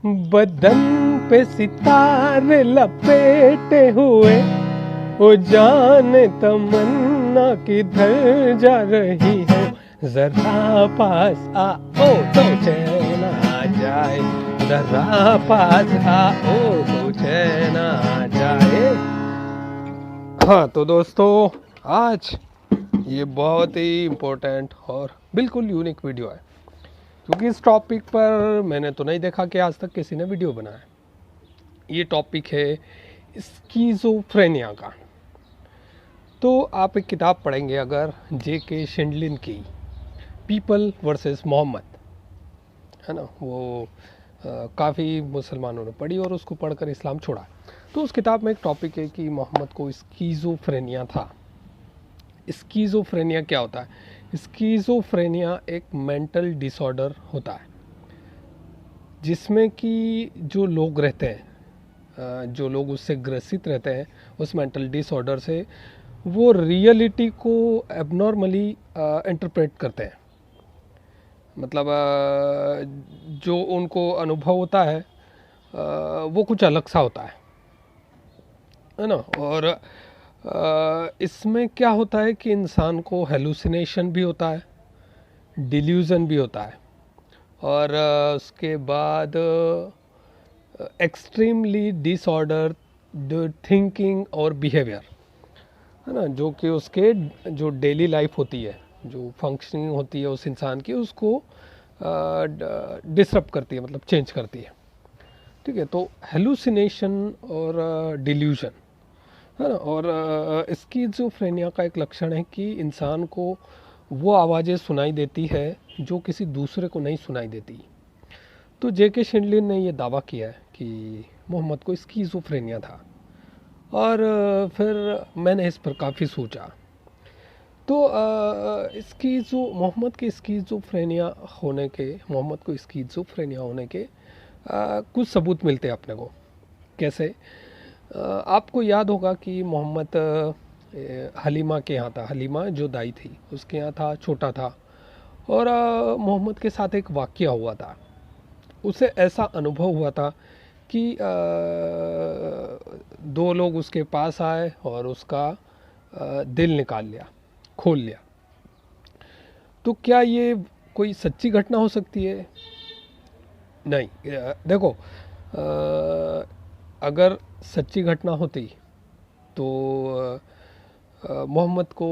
बदन पे सितारे लपेटे हुए, ओ जाने तमन्ना किधर जा रही हो, जरा पास आओ तो चैन आ जाए, जरा पास आओ तो चैन आ जाए। हाँ तो दोस्तों, आज ये बहुत ही इम्पोर्टेंट और बिल्कुल यूनिक वीडियो है, क्योंकि इस टॉपिक पर मैंने तो नहीं देखा कि आज तक किसी ने वीडियो बनाया। ये टॉपिक है स्कीज़ोफ्रेनिया का। तो आप एक किताब पढ़ेंगे अगर, J.K. शिंडलिन की पीपल वर्सेस मोहम्मद, है ना, वो काफ़ी मुसलमानों ने पढ़ी और उसको पढ़कर इस्लाम छोड़ा। तो उस किताब में एक टॉपिक है कि मोहम्मद को स्कीज़ोफ्रेनिया था। स्कीज़ोफ्रेनिया क्या होता है? स्कीज़ोफ्रेनिया एक मेंटल डिसऑर्डर होता है जिसमें कि जो लोग रहते हैं, जो लोग उससे ग्रसित रहते हैं उस मेंटल डिसऑर्डर से, वो रियलिटी को एबनॉर्मली इंटरप्रेट करते हैं। मतलब जो उनको अनुभव होता है वो कुछ अलग सा होता है ना। और इसमें क्या होता है कि इंसान को हेलुसिनेशन भी होता है, डिल्यूजन भी होता है, और उसके बाद एक्सट्रीमली डिसऑर्डर थिंकिंग और बिहेवियर, है ना, जो कि उसके जो डेली लाइफ होती है, जो फंक्शनिंग होती है उस इंसान की, उसको डिसरप्ट करती है, मतलब चेंज करती है। ठीक है, तो हेलुसिनेशन और डिल्यूजन, है ना। और स्किज़ोफ्रेनिया का एक लक्षण है कि इंसान को वो आवाज़ें सुनाई देती है जो किसी दूसरे को नहीं सुनाई देती। तो J.K. शिंडलिन ने ये दावा किया है कि मोहम्मद को स्किज़ोफ्रेनिया था। और फिर मैंने इस पर काफ़ी सोचा। तो मोहम्मद को स्किज़ोफ्रेनिया होने के कुछ सबूत मिलते हैं अपने को। कैसे? आपको याद होगा कि मोहम्मद हलीमा के यहाँ था। हलीमा जो दाई थी उसके यहाँ था, छोटा था। और मोहम्मद के साथ एक वाक़या हुआ था। उसे ऐसा अनुभव हुआ था कि दो लोग उसके पास आए और उसका दिल निकाल लिया, खोल लिया। तो क्या ये कोई सच्ची घटना हो सकती है? नहीं। देखो, अगर सच्ची घटना होती तो मोहम्मद को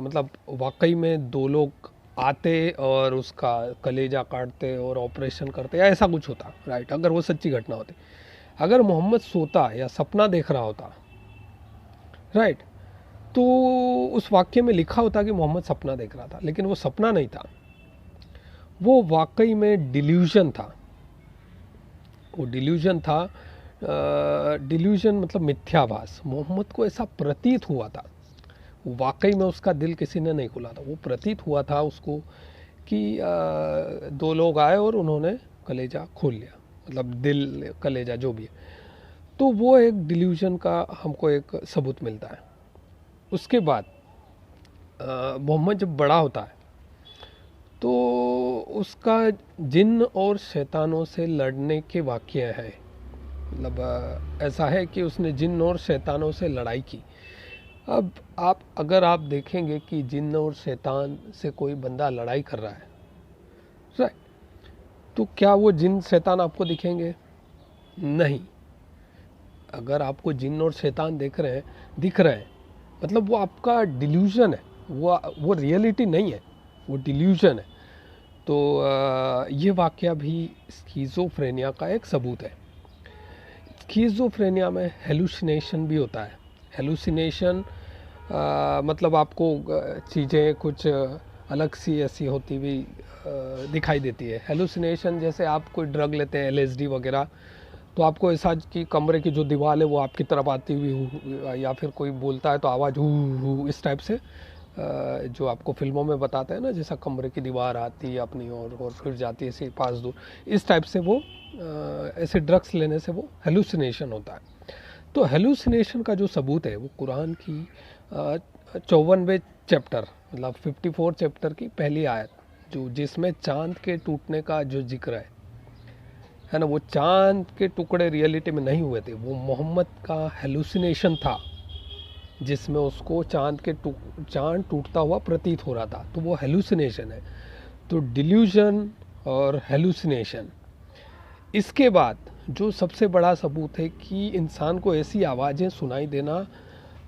मतलब वाकई में दो लोग आते और उसका कलेजा काटते और ऑपरेशन करते, या ऐसा कुछ होता, राइट, अगर वो सच्ची घटना होती। अगर मोहम्मद सोता या सपना देख रहा होता, राइट, तो उस वाक्य में लिखा होता कि मोहम्मद सपना देख रहा था, लेकिन वो सपना नहीं था, वो वाकई में डिल्यूजन था। वो डिल्यूजन था। डिल्यूजन मतलब मिथ्याभास। मोहम्मद को ऐसा प्रतीत हुआ था, वाकई में उसका दिल किसी ने नहीं खोला था, वो प्रतीत हुआ था उसको कि दो लोग आए और उन्होंने कलेजा खोल लिया, मतलब दिल कलेजा जो भी है। तो वो एक डिल्यूजन का हमको एक सबूत मिलता है। उसके बाद मोहम्मद जब बड़ा होता है तो उसका जिन और शैतानों से लड़ने के वाक़ये हैं। मतलब ऐसा है कि उसने जिन और शैतानों से लड़ाई की। अब अगर आप देखेंगे कि जिन और शैतान से कोई बंदा लड़ाई कर रहा है, राइट, तो क्या वो जिन शैतान आपको दिखेंगे? नहीं। अगर आपको जिन और शैतान दिख रहे हैं, मतलब वो आपका डिल्यूजन है, वो रियलिटी नहीं है, वो डिल्यूजन है। तो ये वाक़या भी स्कीज़ोफ्रेनिया का एक सबूत है। स्कीज़ोफ्रेनिया में हेलुसिनेशन भी होता है। हेलुसिनेशन मतलब आपको चीज़ें कुछ अलग सी ऐसी होती हुई दिखाई देती है। हेलुसिनेशन जैसे आप कोई ड्रग लेते हैं, LSD वगैरह, तो आपको ऐसा कि कमरे की जो दीवार है वो आपकी तरफ आती हुई, या फिर कोई बोलता है तो आवाज़ हू इस टाइप से, जो आपको फिल्मों में बताते हैं ना, जैसा कमरे की दीवार आती है अपनी और फिर जाती है ऐसे पास दूर, इस टाइप से वो ऐसे ड्रग्स लेने से वो हेलुसिनेशन होता है। तो हेलुसिनेशन का जो सबूत है वो कुरान की 54वें चैप्टर, मतलब 54 चैप्टर की पहली आयत, जो जिसमें चांद के टूटने का जो जिक्र है, है ना, वो चांद के टुकड़े रियलिटी में नहीं हुए थे, वो मोहम्मद का हेलुसिनेशन था जिसमें उसको चांद टूटता हुआ प्रतीत हो रहा था, तो वो हेलुसिनेशन है। तो डिल्यूजन और हेलुसिनेशन। इसके बाद जो सबसे बड़ा सबूत है कि इंसान को ऐसी आवाज़ें सुनाई देना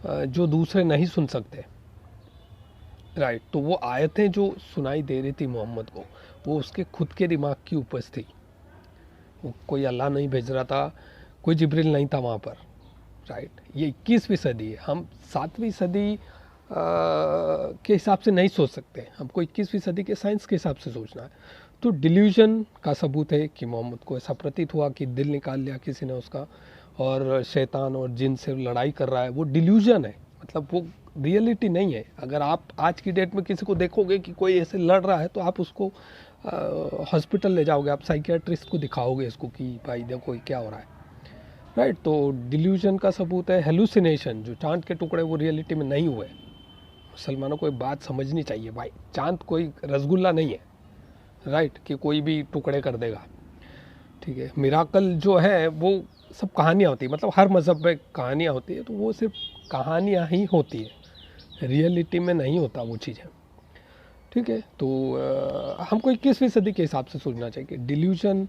जो दूसरे नहीं सुन सकते, राइट। तो वो आयतें जो सुनाई दे रही थी मोहम्मद को, वो उसके खुद के दिमाग की उपज थी। वो कोई अल्लाह नहीं भेज रहा था, कोई जिब्रील नहीं था वहाँ पर, राइट। ये 21वीं सदी है, हम 7वीं सदी के हिसाब से नहीं सोच सकते, हमको 21वीं सदी के साइंस के हिसाब से सोचना है। तो डिल्यूजन का सबूत है कि मोहम्मद को ऐसा प्रतीत हुआ कि दिल निकाल लिया किसी ने उसका, और शैतान और जिन से लड़ाई कर रहा है, वो डिल्यूजन है, मतलब वो रियलिटी नहीं है। अगर आप आज की डेट में किसी को देखोगे कि कोई ऐसे लड़ रहा है, तो आप उसको हॉस्पिटल ले जाओगे, आप साइकियाट्रिस्ट को दिखाओगे इसको कि भाई देखो ये क्या हो रहा है, राइट। तो डिल्यूजन का सबूत है हेलुसिनेशन, जो चांद के टुकड़े वो रियलिटी में नहीं हुए। मुसलमानों को एक बात समझनी चाहिए भाई, चांद कोई रसगुल्ला नहीं है, राइट, कि कोई भी टुकड़े कर देगा, ठीक है। मिराकल जो है वो सब कहानियाँ होती है, मतलब हर मज़हब में कहानियाँ होती है, तो वो सिर्फ कहानियाँ ही होती है, रियलिटी में नहीं होता वो चीज़ें, ठीक है। तो हमको 21वीं सदी के हिसाब से सोचना चाहिए। डिल्यूजन,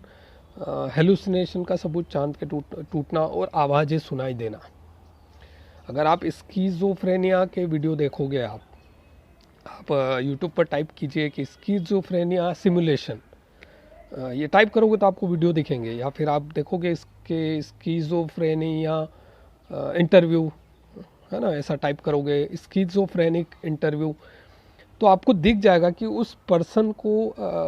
हेलुसिनेशन का सबूत चांद के टूटना और आवाज़ें सुनाई देना। अगर आप स्कीज़ोफ्रेनिया के वीडियो देखोगे, आप यूट्यूब पर टाइप कीजिए कि स्कीज़ोफ्रेनिया सिमुलेशन, ये टाइप करोगे तो आपको वीडियो दिखेंगे, या फिर आप देखोगे इसके स्कीज़ोफ्रेनिया इंटरव्यू, है ना, ऐसा टाइप करोगे स्कीज़ोफ्रेनिक इंटरव्यू, तो आपको दिख जाएगा कि उस पर्सन को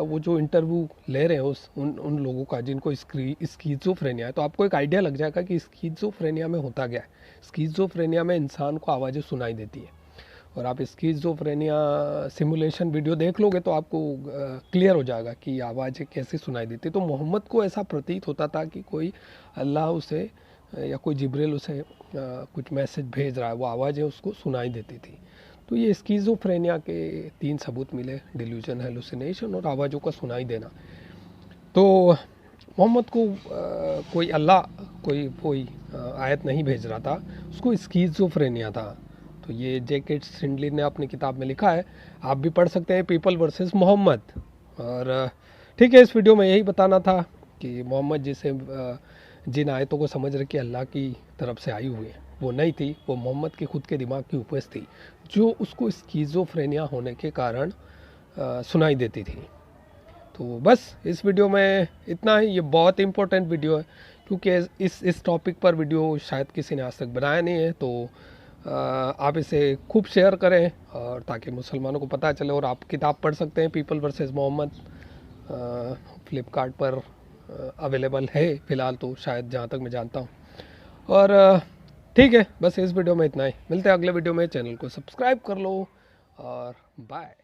वो जो इंटरव्यू ले रहे हैं उन लोगों का जिनको स्कीज़ोफ्रेनिया है, तो आपको एक आइडिया लग जाएगा कि स्कीज़ोफ्रेनिया में होता क्या है। स्कीज़ोफ्रेनिया में इंसान को आवाज़ें सुनाई देती है, और आप स्कीज़ोफ्रेनिया सिमुलेशन वीडियो देख लोगे तो आपको क्लियर हो जाएगा कि आवाज़ें कैसे सुनाई देती। तो मोहम्मद को ऐसा प्रतीत होता था कि कोई अल्लाह उसे या कोई जिब्रील उसे कुछ मैसेज भेज रहा है, वो आवाज़ें उसको सुनाई देती थी। तो ये स्कीज़ोफ्रेनिया के 3 सबूत मिले, डिल्यूजन, हेलुसिनेशन और आवाज़ों का सुनाई देना। तो मोहम्मद को कोई अल्लाह कोई आयत नहीं भेज रहा था, उसको स्कीज़ोफ्रेनिया था। तो ये जैकेट सिंडली ने अपनी किताब में लिखा है, आप भी पढ़ सकते हैं, पीपल वर्सेस मोहम्मद। और ठीक है, इस वीडियो में यही बताना था कि मोहम्मद जिसे जिन आयतों को समझ रहे कि अल्लाह की तरफ से आई हुई है, वो नहीं थी, वो मोहम्मद के खुद के दिमाग की उपज थी, जो उसको स्कीज़ोफ्रेनिया होने के कारण सुनाई देती थी। तो बस इस वीडियो में इतना ही। ये बहुत इंपॉर्टेंट वीडियो है, क्योंकि इस टॉपिक पर वीडियो शायद किसी ने आज तक बनाया नहीं है। तो आप इसे खूब शेयर करें, और ताकि मुसलमानों को पता चले। और आप किताब पढ़ सकते हैं, पीपल वर्सेस मोहम्मद, फ्लिपकार्ट पर अवेलेबल है फ़िलहाल, तो शायद जहाँ तक मैं जानता हूँ। और ठीक है, बस इस वीडियो में इतना ही। मिलते हैं अगले वीडियो में, चैनल को सब्सक्राइब कर लो, और बाय।